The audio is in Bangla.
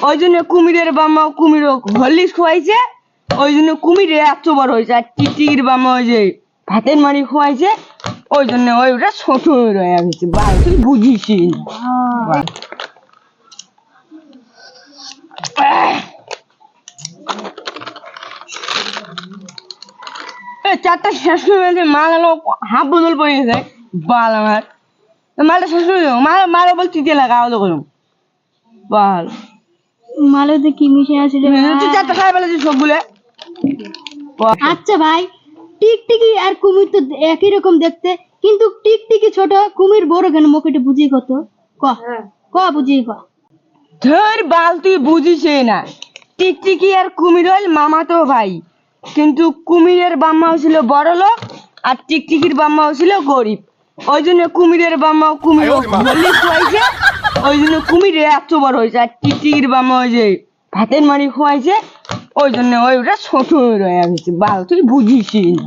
ওই জন্য কুমিরের বাম্মা কুমির হরলিক্স খোয়াইছে, ওই জন্য কুমিরে এত বড় হয়েছে। আর টিকটিকির বাম্মা ওই যে ভাতের মারি খোয়াইছে, ওই জন্য ওইটা ছোট হয়ে রয়ে গেছে। বাল তুই বুঝিস চারটা শেষ করে গেছে, মাল আলো হাফ বদল পড়ে গেছে। বাল আমার মালটা শেষ করে দেবো, মালে বল তিতে লাগা আলাদা করুন। বাল মালতে কি মিশে আছে রে তুই চারটা খাই ফেলেছি সবগুলো। আচ্ছা ভাই, টিকটিকি আর কুমির তো একই রকম দেখতে, কিন্তু টিকটিকি ছোট, কুমির বড় কেন? মুখে বুঝিয়ে কত ক ক বুঝিয়ে ক। ধর বাল তুই বুঝিস না। টিকটিকি আর কুমির হল মামাতো ভাই, কিন্তু কুমিরের বাম্মাও ছিল বড় লোক আর টিকটিকির বাম্মাও ছিল গরিব। ওই জন্য কুমিরের বাম্মাও কুমির হরলিক্স খোয়াইছে, ওই জন্য কুমিরে এত বড় হয়েছে। আর টিকটিকির বাম্মা ওই যে ভাতের মারি খোয়াইছে, ওই জন্য ওইটা ছোট হয়ে রয়ে গেছে। বাল তুই বুঝিস না।